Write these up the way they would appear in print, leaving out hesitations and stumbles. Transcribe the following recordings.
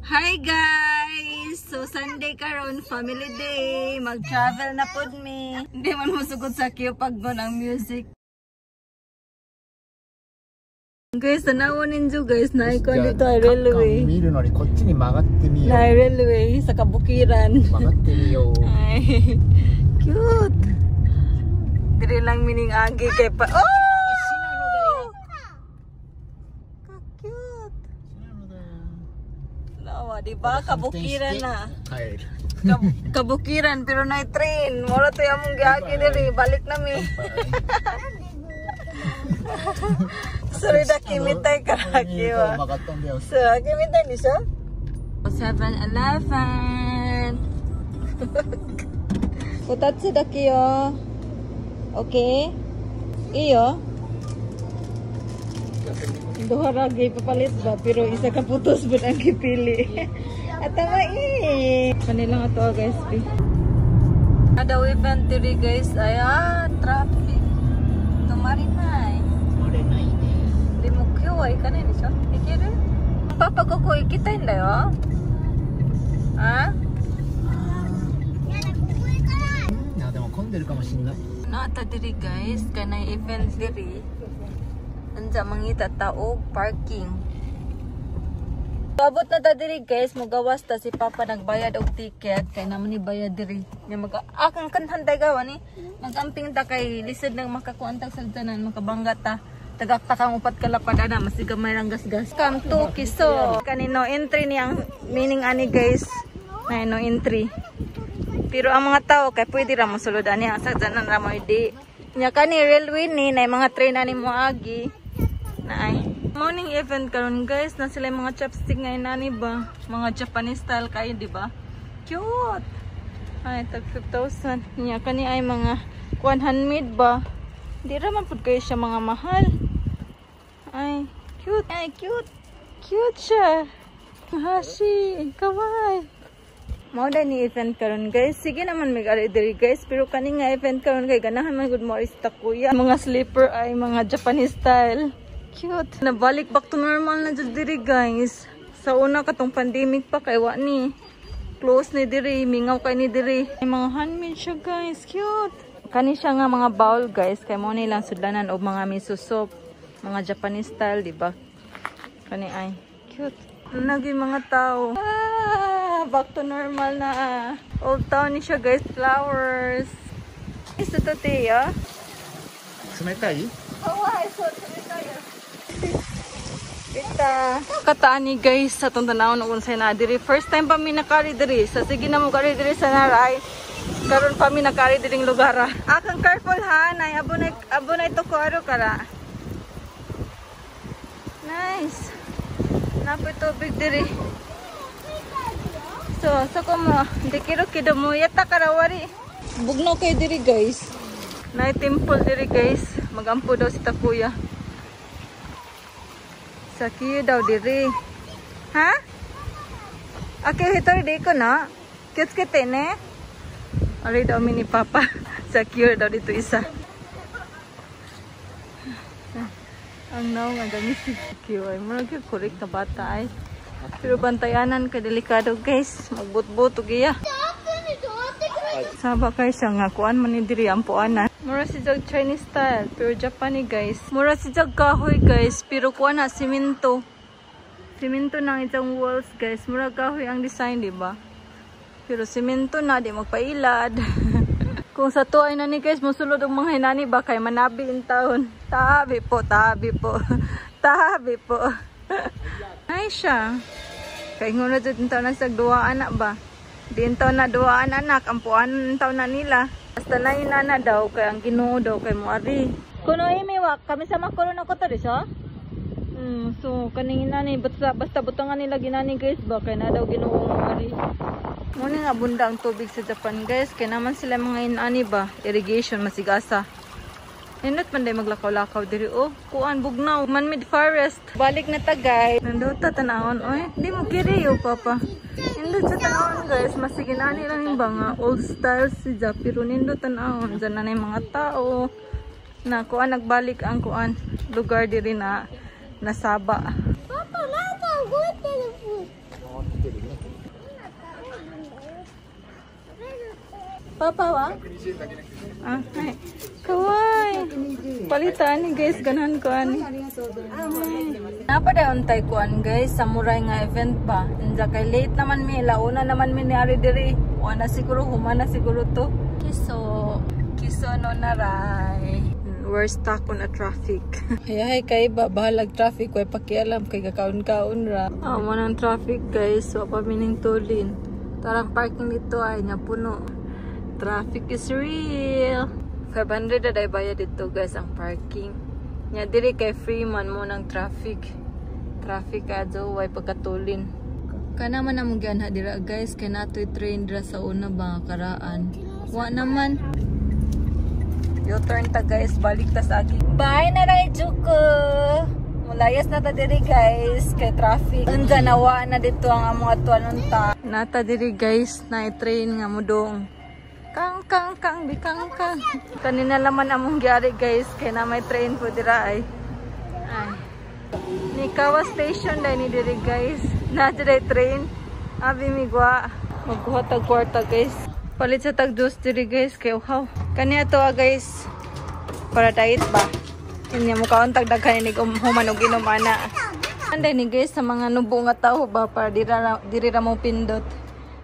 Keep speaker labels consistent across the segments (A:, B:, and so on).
A: Hi guys! So Sunday karon, family day. Mag-travel na pod mi. Hindi man mo sugod sa queue pag mo ng music. Guys, tanawon ninyo guys, naikon dito ay railway. Na railway sa kabukiran. Ay, cute. Dili lang mining agi kay pa. Oh! Diba? Kabukiran na. Kabukiran pero na train. Mura to yung mong gagi dili. Balik na mi. Sorry na kimitay karaki wa. So, kimitay ni siya? 7-Eleven. Utatsu da kiyo. Okay? Iyo? Duha ra gay papalit ba pero isa ka putos bud ang gipili. At tama Kanilang ato guys. Ada event diri guys. Traffic. Tumari na. Di mo kyo ay kanin siya. Ikire. Papa ko kita inda yo. Ha?
B: Na demo konderu kamoshirenai.
A: Nata diri guys, kanay event diri. Unsa mangita taog parking. Abot na ta diri guys, magawas ta si Papa nagbayad og ticket kay naman ni bayad diri. Nga akang kanhanday gawa ni. Magamping ta kay lisod nang makakuantag sa tanan, makabangga ta. Tagaktakang upat kalapad ana masigamay lang gasgas. Come to Kiso. Kanino entry ni ang meaning ani guys. Na no entry. Pero ang mga tao kay pwede ra mo sulod ani ang sagdanan ra mo di. Nya kani railway ni na mga train ani mo agi. Naay. Morning event karon guys, na sila mga chopstick ngayon nani ba? Mga Japanese style kayo, di ba? Cute. Ay, tag 5,000. Nya kani ay mga 100 ba? Di ra man pud kayo siya mga mahal. Ay, cute. Ay, cute. Cute siya. Hashi, kawaii. Mao da ni event karon guys. Sige naman may ari diri guys, pero kani nga event karon kay ganahan man gud mo ista kuya. Mga slipper ay mga Japanese style. Cute. Nabalik back to normal na jud diri guys. Sa una katong pandemic pa kay wa ni close ni diri, mingaw kay ni diri. May mga handmade siya guys. Cute. Kani siya nga mga bowl guys, kay mo nilang sudlanan og mga miso soup, mga Japanese style, di ba? Kani ay cute. Nagi mga tao. Back to normal na. Old town ni siya guys. Flowers. Ito to tiya.
B: Sumetai?
A: Kawai, so sumetai. Kita kataan ni guys sa itong tanawon kung sa'yo na diri. First time pa mi nakari diri. Sa sige na mo kari diri sa naray. Karon pa mi nakari diring lugar. Akang careful ha. Nay, abo na ito ko aro kara. Nice. Napoy tubig diri. So ko mo. Hindi kiro kido mo. Yata karawari. Bugno kayo diri guys. Nay temple diri guys. Magampo daw si Takuya. Sakit daw diri. Ha? Okay, hitor di ko na. Cute-cute ne? Ari daw mini Papa. Secure daw dito isa. Ang naw nga dami si Secure. Murag correct na bata ay. Pero bantayanan ka delikado guys. Magbut-buto giya. Saba kay siya nga kuan man ni diri ang puanan. Mura si jag Chinese style pero Japanese guys. Mura si jag kahoy guys pero kuan na simento. Simento nang itong walls guys. Mura kahoy ang design, di ba? Pero simento na di magpailad. Kung sa tuay na ni guys mosulod ang mga hinani ba kay manabi in taon. Tabi po, tabi po. Tabi po. Ay siya. Kay nguna jud taon na sa duwa anak ba? Din taon na duwaan anak, ang puan taon na nila. Basta na inana daw, kaya ang Ginoo daw, kay Muari. Kuno imiwak, kami sa makulon ako to rin siya? So, kaning inani, basta butangan nila ginani guys ba, kaya na daw Ginoo Muari. Muna nga bunda ang tubig sa Japan guys, kaya naman sila mga inani ba, irrigation, masigasa. Nindot man day maglakaw-lakaw diri oh. Kuan bugnaw, man-made forest. Balik na ta guys. Nindot ta tanawon oy. Di mo kiri yo Papa. Nindot sa tanawon guys, masiginani lang yung mga old style si Ja, pero nindot tanawon dyan na yung mga tao. Na kuan nagbalik ang kuan lugar diri na nasaba.
C: Papa, Mama, go to the food.
A: Papa wa? Ah, hai. Kawaii. Palitan ni guys, ganahan ko ani. Napa daw untay ko an guys, samurai nga event ba. Inja kay late naman mi, launa naman mi ni ari diri. Wala siguro humana siguro to. Kiso no naray. We're stuck on a traffic. Hay kay babalag traffic way pakialam kay kakaon-kaon ra. Amo nang traffic guys, so pa mining tulin. Tarang parking dito ay nya puno. Traffic is real. 500 na day bayad dito guys ang parking. Nya diri kay free man mo ng traffic. Traffic adto way pagkatulin. Kana man among gianha dira guys kay natoy train dira sa una ba karaan. Wa naman. U-turn ta guys, balik ta sa akin. Bye na ray Juko. Mulayas na ta diri guys kay traffic. Unja nawa na dito ang among atuan unta. Nata diri guys na train nga mudong. Kang bikang. Kanina laman among giari guys kay na may train po dira ay. Nikawa station dai ni diri guys. Na diri train. Abi migwa. Magkuha tag kwarta guys. Palit sa tag juice diri guys kay uhaw. Kaniya to guys. Para diet ba? Inya mo kaon tag daghan ni human og inom ana. Anday ni guys sa mga nubo nga tao ba para diri ra mo pindot.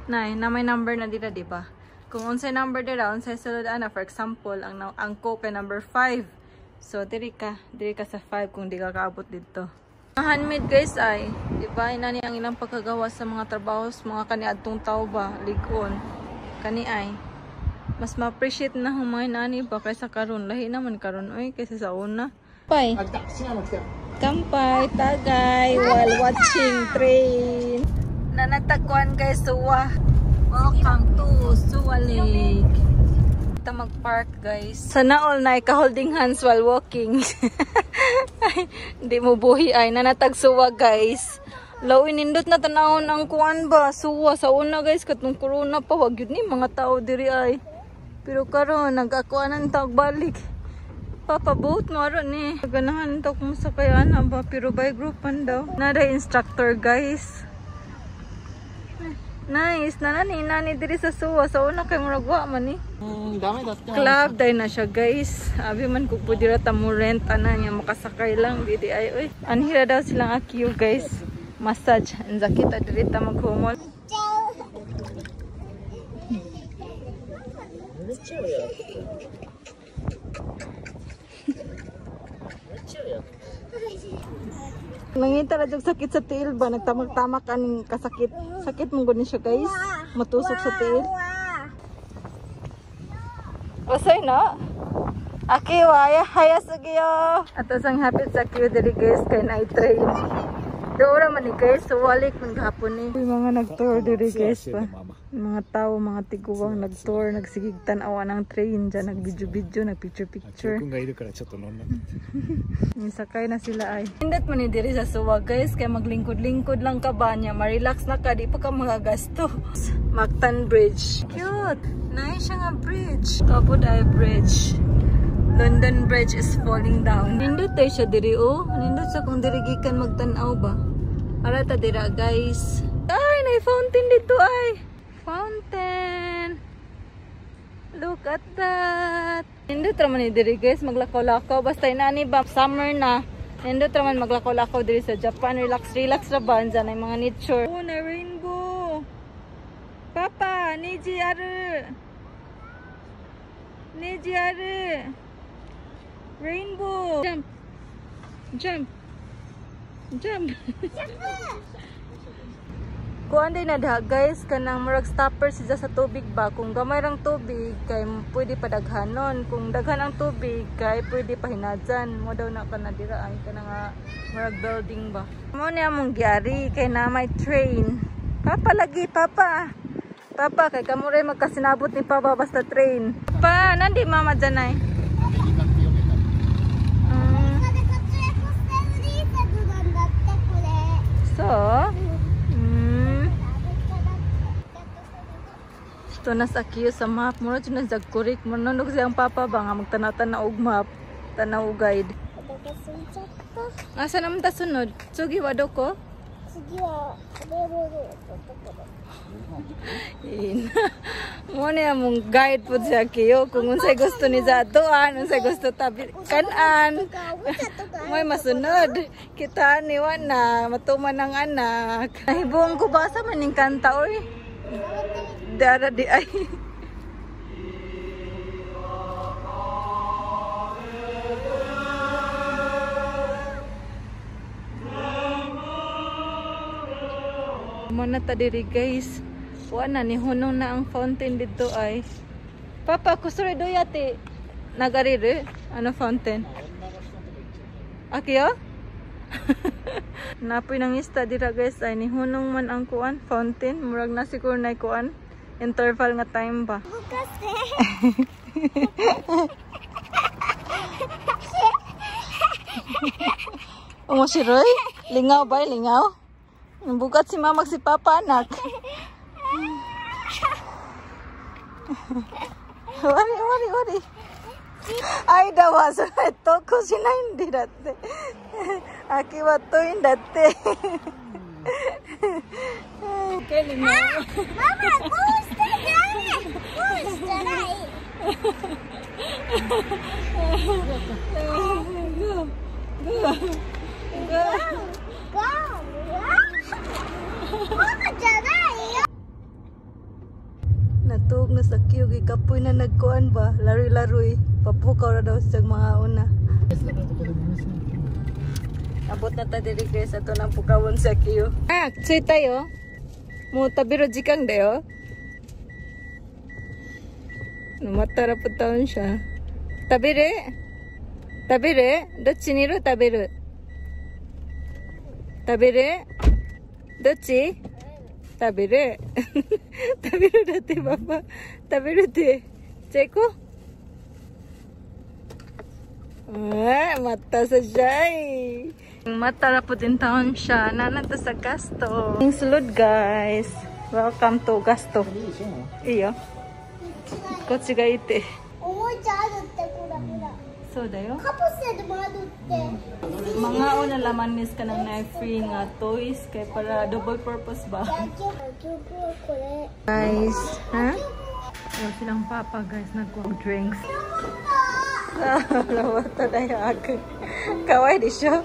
A: Nay, na may number na dira di ba? Kung unsay number dira, unsay sulod ana for example, ang coke kay number 5. So diri ka sa 5 kung di ka kaabot dito. Handmade guys ay, di ba ina ni ang ilang pagkagawa sa mga trabaho sa mga kaniadtong tao ba, ligon. Kani ay mas ma-appreciate na humain ani ba kaysa karon, lahi naman karon oy kaysa sa una. Bye. Kampay tagay while watching train. Nanatagkuan guys suwa. Welcome to Suwa Lake. Kita mag-park guys. Sana all na ka-holding hands while walking. Hindi mo buhi ay nanatag suwa guys. Lawin nindot na tanawon ang kuan ba suwa sa una guys katong corona pa wag yun ni mga tao diri ay. Pero karon nagakuanan tawag balik. Papaboat mo ron ni. Ganahan taw kung sakayan ba pero by groupan daw. Nada instructor guys. Nice na nani diri sa suwa sa una kay murag wa man ni. Club day na siya guys. Abi man kung pwede ra ta mo rent ana nya makasakay lang didi ay oy. Anhira daw silang akyu guys. Massage and zakita diri ta maghumol. Nangita na yung sakit sa tiil ba? Nagtamak-tamak aning kasakit. Sakit mong gani siya guys. Matusok sa tiil. Wasay na. Aki waya haya sagyo. Ato sang hapit sa queue diri guys kay na train. Doora man ni guys so walik man gahapon ni. Mga nag-tour diri guys pa. Mga tao, mga tiguwang nag-tour, nagsigig tan-awa ng train dyan, nag-video-video, nag-picture-picture. Sakay na sila ay. Hindot mo ni diri sa suwa guys, kaya maglingkod-lingkod lang ka ba niya, ma-relax na ka, di pa ka magagastos. Mactan Bridge. Cute! Nice siya nga bridge. Kapod ay bridge. London Bridge is falling down. Hindot tayo siya diri oh. Hindot sa kung dirigikan magtanaw ba. Arata dira guys. Ay, na-fountain dito ay. Fountain. Look at that. Nindot raman ni diri guys maglakaw-lakaw basta inani ba summer na. Nindot raman maglakaw-lakaw diri sa Japan. Relax ra ba dyan ay mga nature. Oh, na rainbow. Papa, Niji aru. Rainbow. Jump. Kuan din na daha guys kanang murag stopper siya sa tubig ba kung gamay rang tubig kay pwede pa daghanon kung daghan ang tubig kay pwede pa hinadyan mo daw na kana dira ay kana nga murag building ba mo ni among giari kay na may train papa kay kamo ray magkasinabot ni papa basta train pa nandi mama dyan ay so ito na sa kiyo sa map. Muna ito na zagkurik. Manunod siyang papa ba nga magtanatan og map. Tanaw guide. Asa naman ta sunod? Sugi wado ko? Sugi wa. Mo Muna mong guide po siya kiyo kung unsay gusto ni Zatuan, unsay gusto tabi kanan. May masunod. Kita ni na matuman ng anak. Nahibuong ko ba sa maning kanta oy? Dara di ay. Muna ta diri guys. Wala ni hunong na ang fountain dito ay. Papa, kusuri do yati. Nagariri? Ano fountain? Akiyo? Napoy nang ista dira guys ay ni hunong man ang kuan fountain. Murag na siguro na kuan. Interval nga time ba?
C: Kasi.
A: Umosiroy? Lingaw ba? Lingaw? Bukat si mama si papa anak. Wari. Ay dawa so ito ko hindi dati. Aki wa to dati. Okay, lingaw.
C: Mama, gusto dyan! Gusto na eh!
A: Go.
C: Go! Mama, dyan na eh!
A: Natug na sa kiyog, ikapoy na nagkuan ba? Lari-laroy. Papukaw na daw sa mga una. Abot na ta diri guys, ato nang pukawon sa kiyog. Ah, sweet tayo. Mo tabiro jikang dayo. Namatara po taon siya. Tabire. Dochi niru tabiru. Tabire. Dochi. Tabire. Tabiru dati papa. Tabiru de. Cheko. Mata sa siya eh. Mata na po din taon siya. Nananta sa gasto. Sulod guys. Welcome to gasto. Iyo. Kochi ga ite.
C: おもちゃあるってこらこら。
A: So dayo.
C: カプセルもあるって。
A: Mga una laman nis ka ng na-free nga toys. Kaya para double purpose ba?
C: これ。
A: Guys. Ha? Ayan silang papa guys. Nagkuang drinks. Lawata na yung akin. Kawai di siya.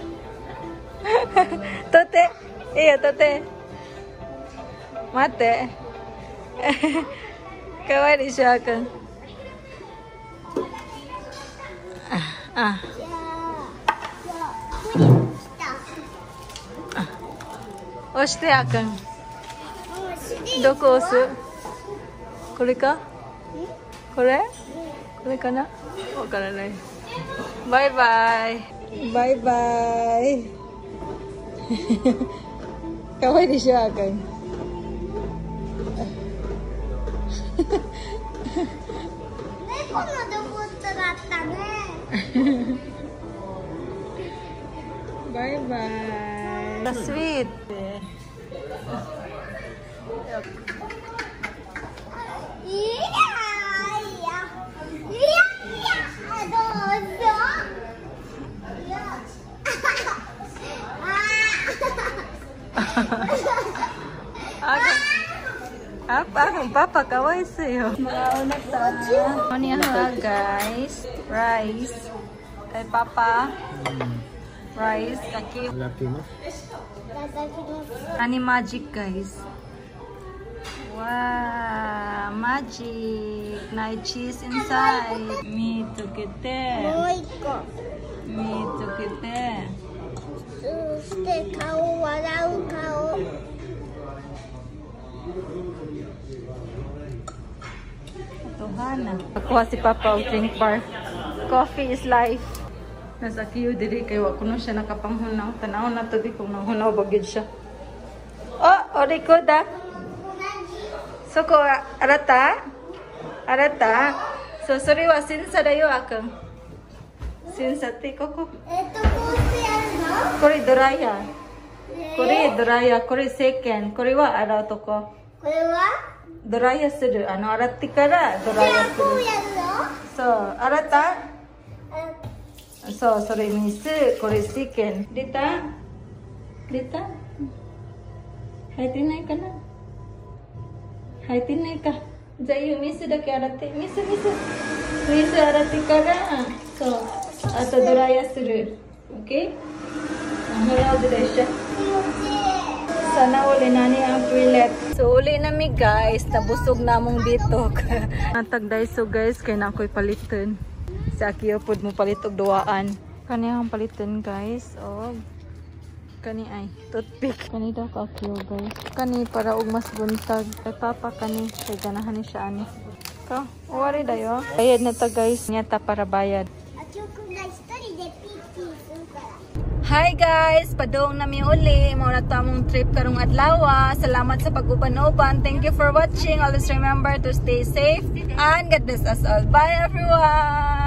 A: Tote. Iyo, tote. Mate. Kawai di siya akin. Ah.
C: じゃあプリン来た。
A: 押してあかん。
C: もう尻
A: どこ押す？これか？これ？これかな？わからない。バイバイ。バイバイ。かわいいでしょ、あかん。
C: 猫のロボットだったね。
A: バイバイ。スイート。
C: いやいや。どうぞ。いや。
A: Akong papa, kaway sa'yo. Mauna ta. Ano yan guys? Rice. Kay papa. Rice. Kaki.
B: ラッキーの
A: Ani magic guys. Wow. Magic. Na cheese inside. Mito
C: も
A: kite.
C: う一個。
A: Mito kite.
C: そして顔笑う顔。
A: Tuhana. Nakuha si Papa og drink bar. Coffee is life. Nasa kiyo diri kay wa kuno siya nakapanghunaw. Tanaw na to di kung nanghunaw bagid siya. Oh, oriko da. Soko arata? Arata? So sorry wa sinsa dayo akang. Sinsa ti koko.
C: こうしてやるの？
A: Kore doraya. Kore doraya. Kore seken. Kore wa ara to ko.
C: これは？
A: Doraya suru. Ano aratti kara doraya
C: こう
A: suru.
C: やるの？
A: So, arata?
C: あ
A: So, sorry, misu. Kore chicken. Dita? Dita? Hai tinay ka na. Hai tinay ka. Zayu misu da ke arate. Misu misu. Misu arate kara. So, ato doraya suru. Okay? Haraw de siya. Sana uli na ni ang toilet. So, uli na mi guys. Nabusog na mong dito. Natagday so guys. Kaya na ako'y palitin. Sa akiyo po mo palitog duwaan. Kani ang palitin guys. Oh. Kani ay toothpick. Kani daw ka akiyo guys. Kani para og mas buntag. Kay papa kani. Kay ganahan ni siya ani. Ka, uwari dayo. Bayad na ta guys. Nyata para bayad. Hi guys! Padong nami uli. Mauna to among trip karong adlaw. Salamat sa pag-uban-uban. Thank you for watching. Always remember to stay safe and God bless us all. Bye everyone!